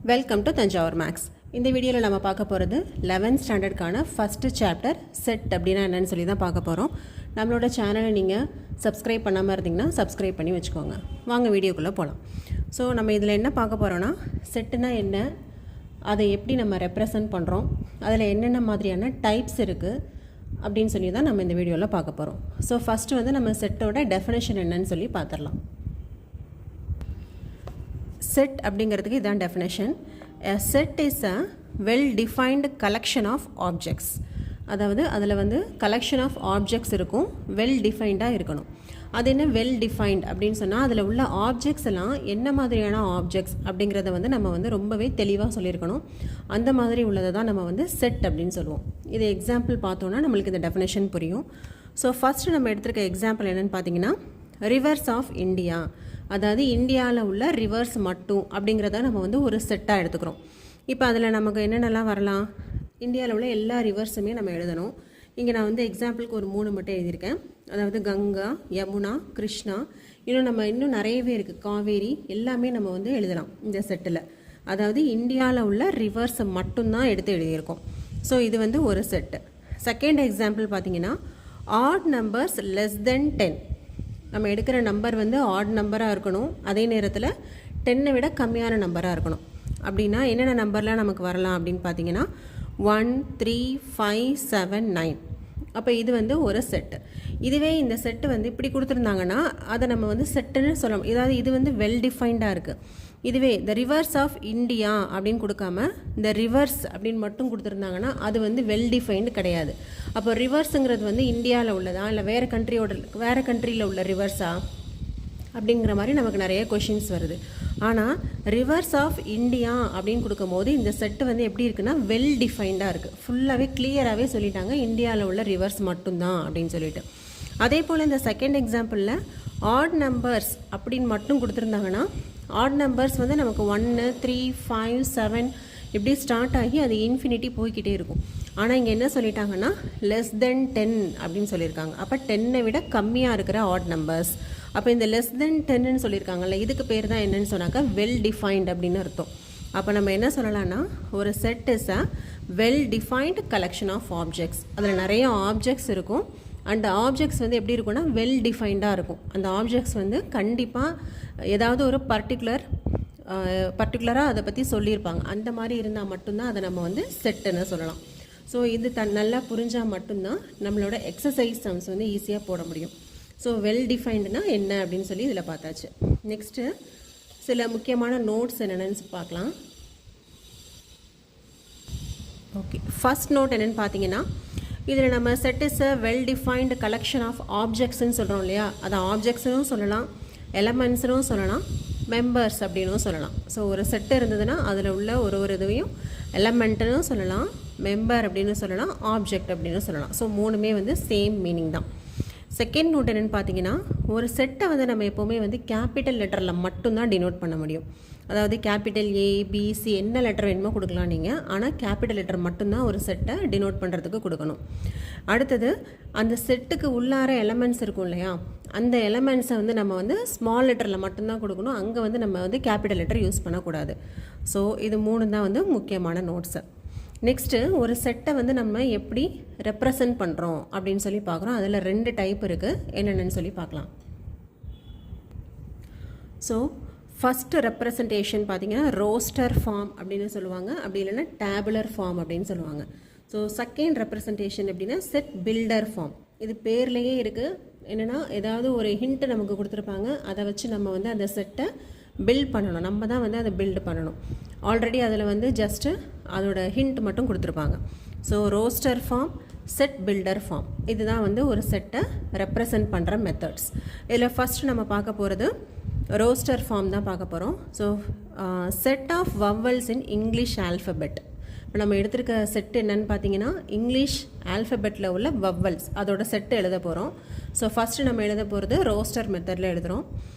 Welcome to Thanjavur maths. இந்த வீடியோவில் நம்ம பார்க்க போகிறது 11th ஸ்டாண்டர்டுக்கான ஃபஸ்ட்டு சாப்டர் செட் அப்படின்னா என்னென்னு சொல்லி தான் பார்க்க போகிறோம். நம்மளோட சேனலை நீங்கள் சப்ஸ்கிரைப் பண்ணாமல் இருந்தீங்கன்னா சப்ஸ்கிரைப் பண்ணி வச்சுக்கோங்க. வாங்க வீடியோக்குள்ளே போகலாம். ஸோ நம்ம இதில் என்ன பார்க்க போகிறோன்னா, செட்டுனா என்ன, அதை எப்படி நம்ம ரெப்ரசன்ட் பண்ணுறோம், அதில் என்னென்ன மாதிரியான டைப்ஸ் இருக்குது அப்படின்னு சொல்லி தான் நம்ம இந்த வீடியோவில் பார்க்க போகிறோம். ஸோ ஃபஸ்ட்டு வந்து நம்ம செட்டோட டெஃபினேஷன் என்னன்னு சொல்லி பார்த்துடலாம். செட் அப்படிங்கிறதுக்கு இதான் definition. A set is a well defined collection of objects. அதாவது அதில் வந்து கலெக்ஷன் ஆஃப் ஆப்ஜெக்ட்ஸ் இருக்கும், வெல் டிஃபைன்டாக இருக்கணும். அது என்ன வெல் டிஃபைன்ட் அப்படின்னு சொன்னால், அதில் உள்ள ஆப்ஜெக்ட்ஸ் எல்லாம் என்ன மாதிரியான ஆப்ஜெக்ட்ஸ் அப்படிங்கிறத வந்து நம்ம வந்து ரொம்பவே தெளிவாக சொல்லியிருக்கணும். அந்த மாதிரி உள்ளதை தான் நம்ம வந்து செட் அப்படின்னு சொல்லுவோம். இது எக்ஸாம்பிள் பார்த்தோன்னா நம்மளுக்கு இந்த டெஃபினேஷன் புரியும். ஸோ ஃபஸ்ட்டு நம்ம எடுத்துருக்க எக்ஸாம்பிள் என்னென்னு பார்த்தீங்கன்னா, ரிவர்ஸ் ஆஃப் இந்தியா. அதாவது இந்தியாவில் உள்ள ரிவர்ஸ் மட்டும் அப்படிங்கிறத நம்ம வந்து ஒரு செட்டாக எடுத்துக்கிறோம். இப்போ அதில் நமக்கு என்னென்னலாம் வரலாம், இந்தியாவில் உள்ள எல்லா ரிவர்ஸுமே நம்ம எழுதணும். இங்கே நான் வந்து எக்ஸாம்பிளுக்கு ஒரு 3 மட்டும் எழுதியிருக்கேன். அதாவது கங்கா, யமுனா, கிருஷ்ணா, இன்னும் நிறையவே இருக்குது, காவேரி, எல்லாமே நம்ம வந்து எழுதலாம் இந்த செட்டில். அதாவது இந்தியாவில் உள்ள ரிவர்ஸை மட்டும்தான் எடுத்து எழுதியிருக்கோம். ஸோ இது வந்து ஒரு செட்டு. செகண்ட் எக்ஸாம்பிள் பார்த்தீங்கன்னா, ஆட் நம்பர்ஸ் லெஸ் தென் 10. நம்ம எடுக்கிற நம்பர் வந்து ஆட் நம்பராக இருக்கணும், அதே நேரத்தில் 10 விட கம்மியான நம்பராக இருக்கணும். அப்படின்னா என்னென்ன நம்பர்லாம் நமக்கு வரலாம் அப்படின்னு பார்த்தீங்கன்னா, 1, 3, 5, 7, 9. அப்போ இது வந்து ஒரு செட்டு. இதுவே இந்த செட்டு வந்து இப்படி கொடுத்துருந்தாங்கன்னா அதை நம்ம வந்து செட்டுன்னு சொல்லணும். இதாவது இது வந்து வெல் டிஃபைன்டாக இருக்குது. இதுவே த ரிவர்ஸ் ஆஃப் இந்தியா அப்படின்னு கொடுக்காம இந்த ரிவர்ஸ் அப்படின்னு மட்டும் கொடுத்துருந்தாங்கன்னா அது வந்து வெல் டிஃபைன்டு கிடையாது. அப்போ ரிவர்ஸுங்கிறது வந்து இந்தியாவில் உள்ளதா இல்லை வேறு கண்ட்ரியில் உள்ள ரிவர்ஸா அப்படிங்கிற மாதிரி நமக்கு நிறைய கொஷின்ஸ் வருது. ஆனால் ரிவர்ஸ் ஆஃப் இந்தியா அப்படின்னு கொடுக்கும்போது இந்த செட்டு வந்து எப்படி இருக்குன்னா வெல் டிஃபைன்டாக இருக்குது. ஃபுல்லாகவே கிளியராகவே சொல்லிட்டாங்க, இந்தியாவில் உள்ள ரிவர்ஸ் மட்டும்தான் அப்படின்னு சொல்லிட்டு. அதே போல் இந்த செகண்ட் எக்ஸாம்பிளில் ஆட் நம்பர்ஸ் அப்படின்னு மட்டும் கொடுத்துருந்தாங்கன்னா, ஆட் நம்பர்ஸ் வந்து நமக்கு 1, 3, 5, 7 இப்படி ஸ்டார்ட் ஆகி அது இன்ஃபினிட்டி போய்கிட்டே இருக்கும். ஆனால் இங்கே என்ன சொல்லிட்டாங்கன்னா லெஸ் தென் 10 அப்படின்னு சொல்லியிருக்காங்க. அப்போ 10 விட கம்மியாக இருக்கிற ஆட் நம்பர்ஸ். அப்போ இந்த லெஸ் தென் 10ன்னு சொல்லியிருக்காங்கல்ல, இதுக்கு பேர் தான் என்னன்னு சொன்னாக்கா வெல் டிஃபைன்ட் அப்படின்னு அர்த்தம். அப்போ நம்ம என்ன சொல்லலாம்னா, ஒரு set is a well defined collection of objects. அதில் நிறைய ஆப்ஜெக்ட்ஸ் இருக்கும். அந்த ஆப்ஜெக்ட்ஸ் வந்து எப்படி இருக்குன்னா வெல் டிஃபைன்டாக இருக்கும். அந்த ஆப்ஜெக்ட்ஸ் வந்து கண்டிப்பாக ஏதாவது ஒரு பர்டிகுலராக அதை பற்றி சொல்லியிருப்பாங்க. அந்த மாதிரி இருந்தால் மட்டும்தான் அதை நம்ம வந்து செட்டுன்னு சொல்லலாம். ஸோ இது நல்லா புரிஞ்சால் மட்டும்தான் நம்மளோட எக்ஸசைஸ் சம்ஸ் வந்து ஈஸியாக போட முடியும். ஸோ வெல் டிஃபைன்டுனா என்ன அப்படின்னு சொல்லி இதில் பார்த்தாச்சு. நெக்ஸ்ட்டு சில முக்கியமான நோட்ஸ் என்னென்னு பார்க்கலாம். ஓகே, ஃபஸ்ட் நோட் என்னென்னு பார்த்தீங்கன்னா, இதில் நம்ம set is a well defined collection of ஆப்ஜெக்ட்ஸ்ன்னு சொல்கிறோம் இல்லையா, அதை ஆப்ஜெக்ட்ஸ்னும் சொல்லலாம், எலமெண்ட்ஸ்னும் சொல்லலாம், மெம்பர்ஸ் அப்படின்னும் சொல்லலாம். ஸோ ஒரு செட்டு இருந்ததுன்னா அதில் உள்ள ஒரு இதுவையும் எலமெண்ட்டுன்னு சொல்லலாம், மெம்பர் அப்படின்னு சொல்லலாம், ஆப்ஜெக்ட் அப்படின்னு சொல்லலாம். ஸோ 3மே வந்து சேம் மீனிங் தான். செகண்ட் நோட் என்னென்னு பார்த்தீங்கன்னா, ஒரு செட்டை வந்து நம்ம எப்போவுமே வந்து கேபிட்டல் லெட்டரில் மட்டும்தான் டினோட் பண்ண முடியும். அதாவது கேபிட்டல் A, B, C என்ன லெட்டர் வேணுமோ கொடுக்கலாம் நீங்கள். ஆனால் கேபிட்டல் லெட்டர் மட்டும்தான் ஒரு செட்டை டினோட் பண்ணுறதுக்கு கொடுக்கணும். அடுத்தது அந்த செட்டுக்கு உள்ளார எலமெண்ட்ஸ் இருக்கும் இல்லையா, அந்த எலமெண்ட்ஸை வந்து நம்ம வந்து ஸ்மால் லெட்டரில் மட்டும்தான் கொடுக்கணும். அங்கே வந்து நம்ம வந்து கேபிட்டல் லெட்டர் யூஸ் பண்ணக்கூடாது. ஸோ இது 3 தான் வந்து முக்கியமான நோட்ஸு. நெக்ஸ்ட்டு ஒரு செட்டை வந்து நம்ம எப்படி ரெப்ரசன்ட் பண்ணுறோம் அப்படின்னு சொல்லி பார்க்குறோம். அதில் 2 டைப் இருக்குது, என்னென்னு சொல்லி பார்க்கலாம். ஸோ ஃபஸ்ட்டு ரெப்ரசன்டேஷன் பார்த்தீங்கன்னா ரோஸ்டர் ஃபார்ம் அப்படின்னு சொல்லுவாங்க, அப்படி இல்லைன்னா டேபுலர் ஃபார்ம் அப்படின்னு சொல்லுவாங்க. ஸோ செகண்ட் ரெப்ரசன்டேஷன் எப்படின்னா செட் பில்டர் ஃபார்ம். இது பேர்லேயே இருக்குது. என்னென்னா ஏதாவது ஒரு ஹிண்ட்டு நமக்கு கொடுத்துருப்பாங்க, அதை வச்சு நம்ம வந்து அந்த செட்டை பில்ட் பண்ணணும். நம்ம தான் வந்து அதை பில்டு பண்ணணும். ஆல்ரெடி அதில் வந்து ஜஸ்ட்டு அதோட ஹிண்ட் மட்டும் கொடுத்துருப்பாங்க. So roster form, set builder form, இதுதான் வந்து ஒரு செட்டை ரெப்ரசன்ட் பண்ணுற மெத்தட்ஸ். இதில் ஃபஸ்ட்டு நம்ம பார்க்க போகிறது ரோஸ்டர் ஃபார்ம் தான் பார்க்க போகிறோம். So set of vowels in English alphabet. இப்போ நம்ம எடுத்திருக்க செட்டு என்னென்னு பார்த்தீங்கன்னா, இங்கிலீஷ் ஆல்ஃபபெட்டில் உள்ள வவல்ஸ், அதோட செட்டு எழுத போகிறோம். ஸோ ஃபஸ்ட்டு நம்ம எழுத போகிறது ரோஸ்டர் மெத்தடில் எழுதுகிறோம்.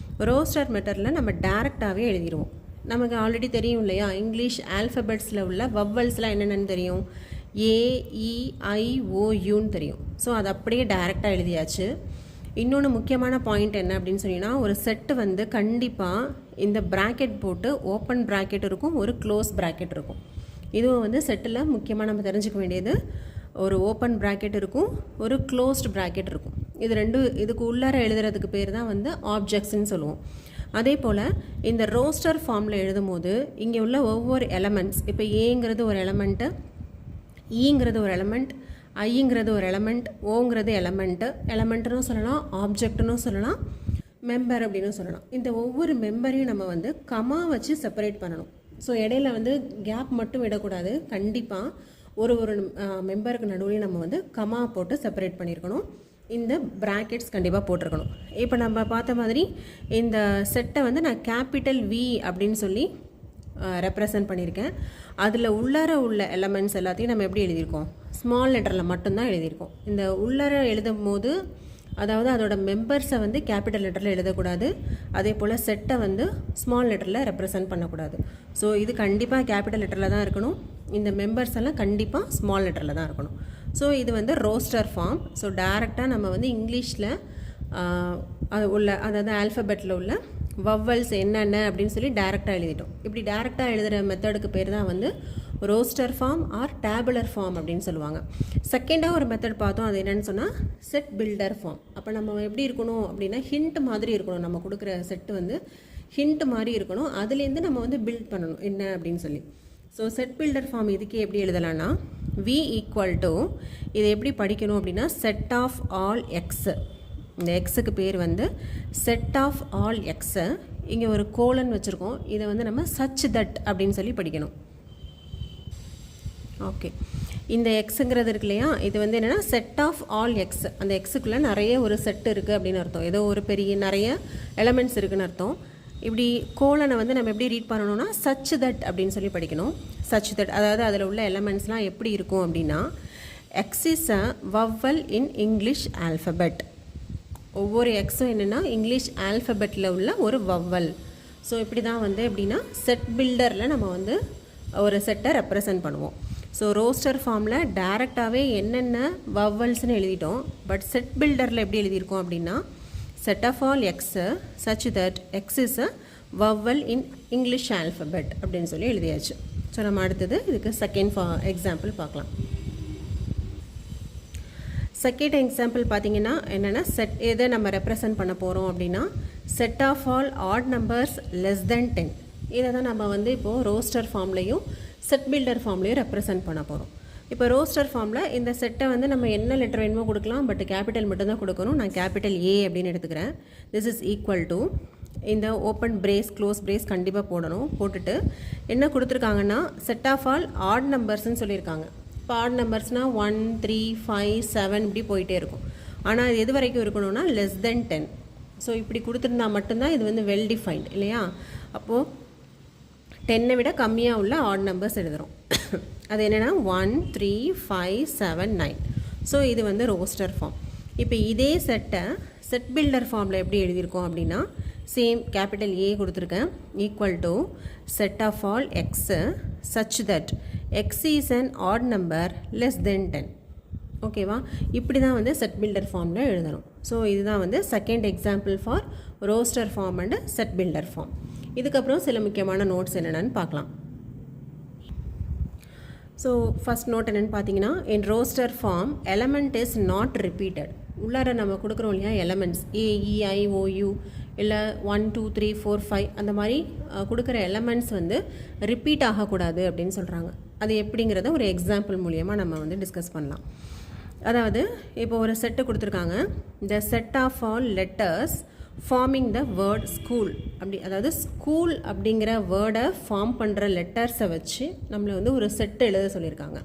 ரோஸ்டர் மெத்தடில் நம்ம டேரெக்டாகவே எழுதிடுவோம். நமக்கு ஆல்ரெடி தெரியும் இல்லையா, இங்கிலீஷ் ஆல்ஃபபெட்ஸில் உள்ள வவல்ஸ்லாம் என்னென்னு தெரியும், A, E, I, O, Uன்னு தெரியும். ஸோ அது அப்படியே டேரெக்டாக எழுதியாச்சு. இன்னொன்று முக்கியமான பாயிண்ட் என்ன அப்படின்னு சொன்னீங்கன்னா, ஒரு செட்டு வந்து கண்டிப்பாக இந்த ப்ராக்கெட் போட்டு ஓப்பன் ப்ராக்கெட் இருக்கும், ஒரு க்ளோஸ் ப்ராக்கெட் இருக்கும். இதுவும் வந்து செட்டில் முக்கியமாக நம்ம தெரிஞ்சுக்க வேண்டியது, ஒரு ஓப்பன் ப்ராக்கெட் இருக்கும், ஒரு க்ளோஸ்டு ப்ராக்கெட் இருக்கும். இதுக்கு உள்ளார எழுதுறதுக்கு பேர் தான் வந்து ஆப்ஜெக்ட்ஸ்ன்னு சொல்லுவோம். அதே போல் இந்த ரோஸ்டர் ஃபார்மில் எழுதும் போது இங்கே உள்ள ஒவ்வொரு எலமெண்ட்ஸ், இப்போ ஏங்கிறது ஒரு எலமெண்ட்டு, ஈங்கிறது ஒரு எலமெண்ட், ஐங்கிறது ஒரு எலமெண்ட், ஓங்கிறது எலமெண்ட்டுன்னு சொல்லலாம், ஆப்ஜெக்ட்னு சொல்லலாம், மெம்பர் அப்படின்னு சொல்லலாம். இந்த ஒவ்வொரு மெம்பரையும் நம்ம வந்து கமா வச்சு செப்பரேட் பண்ணணும். ஸோ இடையில வந்து கேப் மட்டும் விடக்கூடாது. கண்டிப்பாக ஒரு மெம்பருக்கு நடுவுலையும் நம்ம வந்து கமா போட்டு செப்பரேட் பண்ணியிருக்கணும். இந்த ப்ராக்கெட்ஸ் கண்டிப்பாக போட்டிருக்கணும். இப்போ நம்ம பார்த்த மாதிரி இந்த செட்டை வந்து நான் கேபிட்டல் வி அப்படின்னு சொல்லி ரெப்ரசன்ட் பண்ணியிருக்கேன். அதில் உள்ளார உள்ள எலமெண்ட்ஸ் எல்லாத்தையும் நம்ம எப்படி எழுதியிருக்கோம், ஸ்மால் லெட்டரில் மட்டும்தான் எழுதியிருக்கோம். இந்த உள்ளார எழுதும் போது அதாவது அதோட மெம்பர்ஸை வந்து கேபிட்டல் லெட்டரில் எழுதக்கூடாது, அதே போல் செட்டை வந்து ஸ்மால் லெட்டரில் ரெப்ரசன்ட் பண்ணக்கூடாது. ஸோ இது கண்டிப்பாக கேபிட்டல் லெட்டரில் தான் இருக்கணும். இந்த மெம்பர்ஸ் எல்லாம் கண்டிப்பாக ஸ்மால் லெட்டரில் தான் இருக்கணும். ஸோ இது வந்து ரோஸ்டர் ஃபார்ம். ஸோ டைரெக்டாக நம்ம வந்து இங்கிலீஷில் அதாவது ஆல்ஃபபெட்டில் உள்ள வவ்வல்ஸ் என்னென்ன அப்படின்னு சொல்லி டைரெக்டாக எழுதிட்டோம். இப்படி டைரெக்டாக எழுதுகிற மெத்தடுக்கு பேர் தான் வந்து roster form or tabular form அப்படின்னு சொல்லுவாங்க. செகண்டாக ஒரு மெத்தட் பார்த்தோம், அது என்னென்னு சொன்னால் செட் பில்டர் ஃபார்ம். அப்போ நம்ம எப்படி இருக்கணும் அப்படின்னா ஹிண்ட் மாதிரி இருக்கணும். நம்ம கொடுக்குற செட்டு வந்து ஹிண்ட் மாதிரி இருக்கணும். அதுலேருந்து நம்ம வந்து பில்ட் பண்ணணும் என்ன அப்படின்னு சொல்லி. ஸோ செட் பில்டர் ஃபார்ம் இதுக்கு எப்படி எழுதலான்னா, v ஈக்குவல் டு, இதை எப்படி படிக்கணும் அப்படின்னா செட் ஆஃப் ஆல் எக்ஸு, இந்த எக்ஸுக்கு பேர் வந்து செட் ஆஃப் ஆல் எக்ஸு, இங்கே ஒரு கோலன் வச்சுருக்கோம், இதை வந்து நம்ம சச் தட் அப்படின்னு சொல்லி படிக்கணும். ஓகே, இந்த எக்ஸுங்கிறது இருக்கு இல்லையா, இது வந்து என்னென்னா செட் ஆஃப் ஆல் எக்ஸ். அந்த எக்ஸுக்குள்ளே நிறைய ஒரு செட் இருக்குது அப்படின்னு அர்த்தம். ஏதோ ஒரு நிறைய எலமெண்ட்ஸ் இருக்குதுன்னு அர்த்தம். இப்படி கோலனை வந்து நம்ம எப்படி ரீட் பண்ணணும்னா சச் தட் அப்படின்னு சொல்லி படிக்கணும். சச் தட் அதாவது அதில் உள்ள எலமெண்ட்ஸ்லாம் எப்படி இருக்கும் அப்படின்னா, X is a vowel in English alphabet. ஒவ்வொரு எக்ஸும் என்னென்னா இங்கிலீஷ் ஆல்ஃபபெட்டில் உள்ள ஒரு வவ்வல். ஸோ இப்படி தான் வந்து எப்படின்னா செட் பில்டரில் நம்ம வந்து ஒரு செட்டை ரெப்ரசன்ட் பண்ணுவோம். ஸோ ரோஸ்டர் ஃபார்மில் டைரெக்டாகவே என்னென்ன வவ்வல்ஸ்னு எழுதிட்டோம். பட் செட் பில்டரில் எப்படி எழுதியிருக்கோம் அப்படின்னா set of all x such that x is a vowel in English alphabet அப்படின்னு சொல்லி எழுதியாச்சு. ஸோ நம்ம அடுத்தது இதுக்கு செகண்ட் எக்ஸாம்பிள் பார்க்கலாம். செகண்ட் எக்ஸாம்பிள் பார்த்தீங்கன்னா என்னென்னா செட் எதை நம்ம ரெப்ரசன்ட் பண்ண போகிறோம் அப்படின்னா set of all odd numbers less than 10. இதை தான் நம்ம வந்து இப்போது ரோஸ்டர் ஃபார்ம்லேயும் செட் பில்டர் ஃபார்ம்லேயும் ரெப்ரசன்ட் பண்ண போகிறோம். இப்போ ரோஸ்டர் ஃபார்மில் இந்த செட்டை வந்து நம்ம என்ன லெட்டர் வேணுமோ கொடுக்கலாம், பட் கேபிட்டல் மட்டும்தான் கொடுக்கணும். நான் கேபிட்டல் ஏ அப்படின்னு எடுத்துக்கிறேன். திஸ் இஸ் ஈக்குவல் டு, இந்த ஓப்பன் பிரேஸ் க்ளோஸ் பிரேஸ் கண்டிப்பாக போடணும். போட்டுட்டு என்ன கொடுத்துருக்காங்கன்னா செட் ஆஃப் ஆல் ஆட் நம்பர்ஸ்ன்னு சொல்லியிருக்காங்க. இப்போ ஆட் நம்பர்ஸ்னால் 1, 3, 5, 7 இப்படி போயிட்டே இருக்கும். ஆனால் இது எது வரைக்கும் இருக்கணும்னா லெஸ் தென் 10. ஸோ இப்படி கொடுத்துருந்தா மட்டும்தான் இது வந்து வெல் டிஃபைன்ட் இல்லையா. அப்போது 10 விட கம்மியாக உள்ள ஆட் நம்பர்ஸ் எழுதுகிறோம். அது என்னென்னா 1, 3, 5, 7, 9. ஸோ இது வந்து ரோஸ்டர் ஃபார்ம். இப்போ இதே செட்டை செட் பில்டர் ஃபார்மில் எப்படி எழுதியிருக்கோம் அப்படின்னா சேம் கேபிட்டல் ஏ கொடுத்துருக்கேன், equal to set of all x such that x is an odd number less than 10. ஓகேவா, இப்படி தான் வந்து செட் பில்டர் ஃபார்மில் எழுதணும். ஸோ இதுதான் வந்து second example for roster form and set builder form. இதுக்கப்புறம் சில முக்கியமான நோட்ஸ் என்னென்னு பார்க்கலாம். ஸோ ஃபஸ்ட் நோட் என்னென்னு பார்த்தீங்கன்னா, in roster form element is not repeated. உள்ளார நம்ம கொடுக்குறோம் இல்லையா எலமெண்ட்ஸ் AEIOU இல்லை 1, 2, 3, 4, 5 அந்த மாதிரி கொடுக்குற எலமெண்ட்ஸ் வந்து ரிப்பீட் ஆகக்கூடாது அப்படின்னு சொல்கிறாங்க. அது எப்படிங்கிறத ஒரு எக்ஸாம்பிள் மூலியமாக நம்ம வந்து டிஸ்கஸ் பண்ணலாம். அதாவது இப்போ ஒரு செட்டு கொடுத்துருக்காங்க, the set of all letters forming the word school. அப்படி அதாவது ஸ்கூல் அப்படிங்கிற வேர்டை ஃபார்ம் பண்ணுற லெட்டர்ஸை வச்சு நம்மளை வந்து ஒரு செட்டு எழுத சொல்லியிருக்காங்க.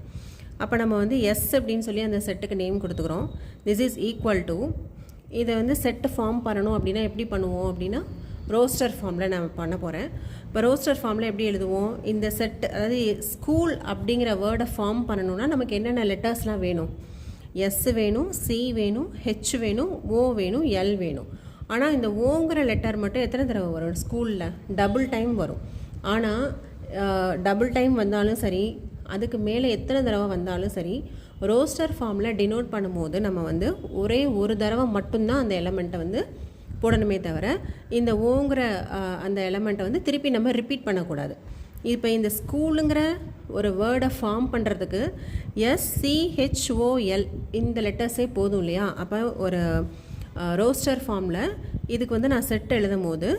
அப்போ நம்ம வந்து எஸ் அப்படின்னு சொல்லி அந்த செட்டுக்கு நேம் கொடுத்துக்கிறோம். திஸ் இஸ் ஈக்குவல் டு, இதை வந்து செட்டு ஃபார்ம் பண்ணணும் அப்படின்னா எப்படி பண்ணுவோம் அப்படின்னா ரோஸ்டர் ஃபார்மில் நான் பண்ண போகிறேன். இப்போ ரோஸ்டர் ஃபார்மில் எப்படி எழுதுவோம், இந்த செட்டு அதாவது ஸ்கூல் அப்படிங்கிற வேர்டை ஃபார்ம் பண்ணணுன்னா நமக்கு என்னென்ன லெட்டர்ஸ்லாம் வேணும், எஸ் வேணும், சி வேணும், ஹெச் வேணும், ஓ வேணும், எல் வேணும். ஆனால் இந்த ஓங்கிற லெட்டர் மட்டும் எத்தனை தடவை வரும் ஸ்கூலில், டபுள் டைம் வரும். ஆனால் டபுள் டைம் வந்தாலும் சரி, அதுக்கு மேலே எத்தனை தடவை வந்தாலும் சரி ரோஸ்டர் ஃபார்மில் டினோட் பண்ணும்போது நம்ம வந்து ஒரே ஒரு தடவை மட்டும்தான் அந்த எலமெண்ட்டை வந்து போடணுமே தவிர இந்த ஓங்கிற அந்த எலமெண்ட்டை வந்து திருப்பி நம்ம ரிப்பீட் பண்ணக்கூடாது. இப்போ இந்த ஸ்கூலுங்கிற ஒரு வேர்டை ஃபார்ம் பண்ணுறதுக்கு SCHOL இந்த லெட்டர்ஸே போதும் இல்லையா? அப்போ ஒரு ரோஸ்டர் ஃபார்மில் இதுக்கு வந்து நான் செட் எழுதும் போது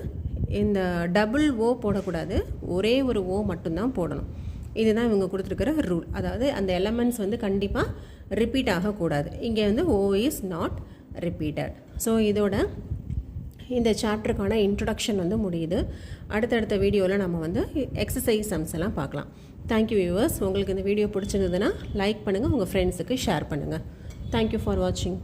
இந்த டபுள் ஓ போடக்கூடாது, ஒரே ஒரு ஓ மட்டும்தான் போடணும். இதுதான் இவங்க கொடுத்துருக்கிற ரூல். அதாவது அந்த எலமெண்ட்ஸ் வந்து கண்டிப்பாக ரிப்பீட் ஆகக்கூடாது. இங்கே வந்து ஓ இஸ் நாட் ரிப்பீட்டட். ஸோ இதோட இந்த சாப்டருக்கான இன்ட்ரொடக்ஷன் வந்து முடியுது. அடுத்தடுத்த வீடியோவில் நம்ம வந்து எக்ஸசைஸ் சம்ஸ் எல்லாம் பார்க்கலாம். Thank you viewers. உங்களுக்கு இந்த வீடியோ பிடிச்சிருந்ததுன்னா லைக் பண்ணுங்கள், உங்கள் ஃப்ரெண்ட்ஸுக்கு ஷேர் பண்ணுங்கள். தேங்க்யூ ஃபார் வாட்சிங்.